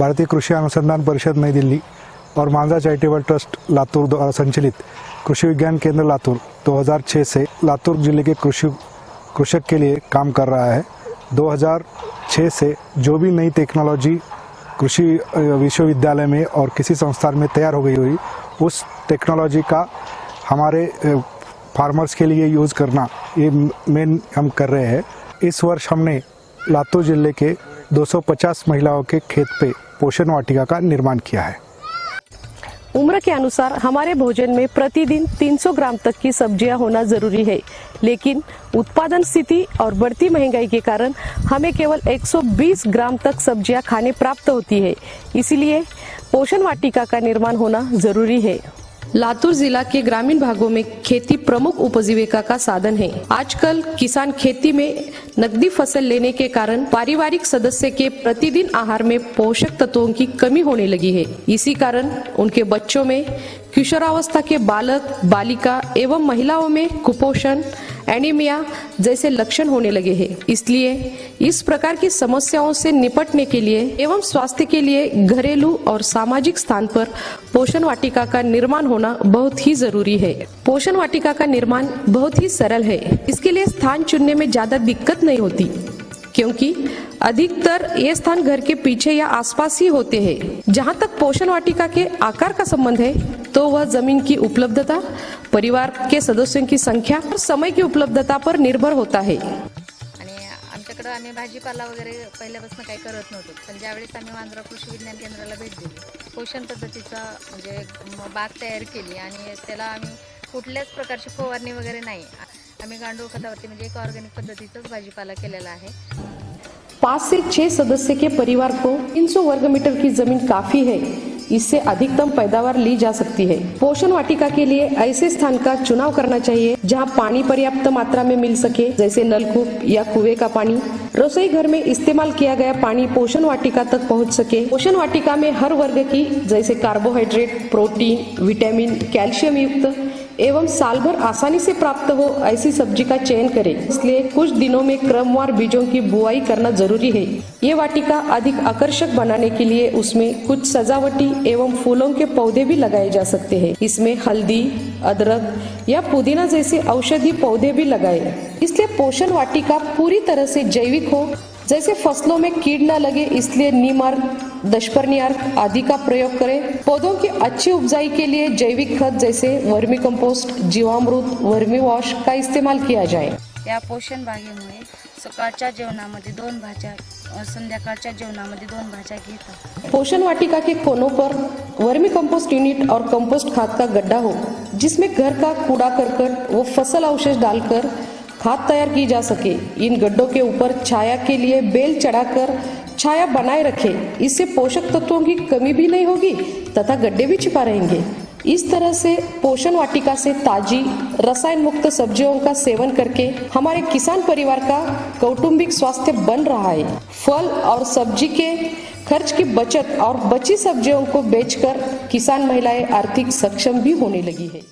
भारतीय कृषि अनुसंधान परिषद नई दिल्ली और मांझा चैरिटेबल ट्रस्ट लातूर द्वारा संचालित कृषि विज्ञान केंद्र लातूर 2006 से लातूर जिले के कृषक के लिए काम कर रहा है। 2006 से जो भी नई टेक्नोलॉजी कृषि विश्वविद्यालय में और किसी संस्थान में तैयार हो गई हुई, उस टेक्नोलॉजी का हमारे फार्मर्स के लिए यूज़ करना ये मेन हम कर रहे हैं। इस वर्ष हमने लातूर जिले के 250 महिलाओं के खेत पे पोषण वाटिका का निर्माण किया है। उम्र के अनुसार हमारे भोजन में प्रतिदिन 300 ग्राम तक की सब्जियां होना जरूरी है, लेकिन उत्पादन स्थिति और बढ़ती महंगाई के कारण हमें केवल 120 ग्राम तक सब्जियां खाने प्राप्त होती है। इसीलिए पोषण वाटिका का निर्माण होना जरूरी है। लातूर जिला के ग्रामीण भागों में खेती प्रमुख उपजीविका का साधन है। आजकल किसान खेती में नकदी फसल लेने के कारण पारिवारिक सदस्य के प्रतिदिन आहार में पोषक तत्वों की कमी होने लगी है। इसी कारण उनके बच्चों में, किशोरावस्था के बालक बालिका एवं महिलाओं में कुपोषण, एनीमिया जैसे लक्षण होने लगे हैं। इसलिए इस प्रकार की समस्याओं से निपटने के लिए एवं स्वास्थ्य के लिए घरेलू और सामाजिक स्थान पर पोषण वाटिका का निर्माण होना बहुत ही जरूरी है। पोषण वाटिका का निर्माण बहुत ही सरल है। इसके लिए स्थान चुनने में ज्यादा दिक्कत नहीं होती, क्योंकि अधिकतर ये स्थान घर के पीछे या आसपास ही होते हैं। जहाँ तक पोषण वाटिका के आकार का संबंध है, तो वह जमीन की उपलब्धता, परिवार के सदस्यों की संख्या और समय की उपलब्धता पर निर्भर होता है। आमच्याकडे आम्ही भाजीपाला वगैरे पहिल्यापासून काही करत नव्हतो, पण ज्यावेळेस आम्ही मांजरा कृषी विज्ञान केंद्राला भेट दिली, पोषण पद्धतीचा म्हणजे बाग तयार केली आणि त्याला आम्ही कुठल्याच प्रकारची फवारणी वगैरे नाही, आम्ही गांडूळ खतावरती म्हणजे एक ऑर्गॅनिक पद्धतीचाच भाजीपाला केलेला आहे। 5 से 6 सदस्य के परिवार को 300 वर्ग मीटर की जमीन काफी है। इससे अधिकतम पैदावार ली जा सकती है। पोषण वाटिका के लिए ऐसे स्थान का चुनाव करना चाहिए जहां पानी पर्याप्त मात्रा में मिल सके, जैसे नलकूप या कुएं का पानी। रसोई घर में इस्तेमाल किया गया पानी पोषण वाटिका तक पहुंच सके। पोषण वाटिका में हर वर्ग की, जैसे कार्बोहाइड्रेट, प्रोटीन, विटामिन, कैल्शियम युक्त एवं साल भर आसानी से प्राप्त हो ऐसी सब्जी का चयन करें। इसलिए कुछ दिनों में क्रमवार बीजों की बुआई करना जरूरी है। ये वाटिका अधिक आकर्षक बनाने के लिए उसमें कुछ सजावटी एवं फूलों के पौधे भी लगाए जा सकते हैं। इसमें हल्दी, अदरक या पुदीना जैसे औषधि पौधे भी लगाए। इसलिए पोषण वाटिका पूरी तरह से जैविक हो, जैसे फसलों में कीड़ न लगे, इसलिए नीम अर्क, दशपर्णी अर्क आदि का प्रयोग करें। पौधों की अच्छी उपजाई के लिए जैविक खत जैसे वर्मी कंपोस्ट, जीवामृत, वर्मी वॉश का इस्तेमाल किया जाए। या पोषण बागेमुळे सकाळच्या जेवणामध्ये 2 भाज्या और संध्याकाळच्या जेवणामध्ये 2 भाज्या घेतात। पोषण वाटिका के कोनों पर वर्मी कंपोस्ट यूनिट और कंपोस्ट खाद का गड्ढा हो, जिसमें घर का कूड़ा करकट व फसल अवशेष डालकर खाद तैयार की जा सके। इन गड्ढों के ऊपर छाया के लिए बेल चढ़ाकर छाया बनाए रखें। इससे पोषक तत्वों की कमी भी नहीं होगी तथा गड्ढे भी छिपा रहेंगे। इस तरह से पोषण वाटिका से ताजी रसायन मुक्त सब्जियों का सेवन करके हमारे किसान परिवार का कौटुंबिक स्वास्थ्य बन रहा है। फल और सब्जी के खर्च की बचत और बची सब्जियों को बेचकर किसान महिलाएं आर्थिक सक्षम भी होने लगी है।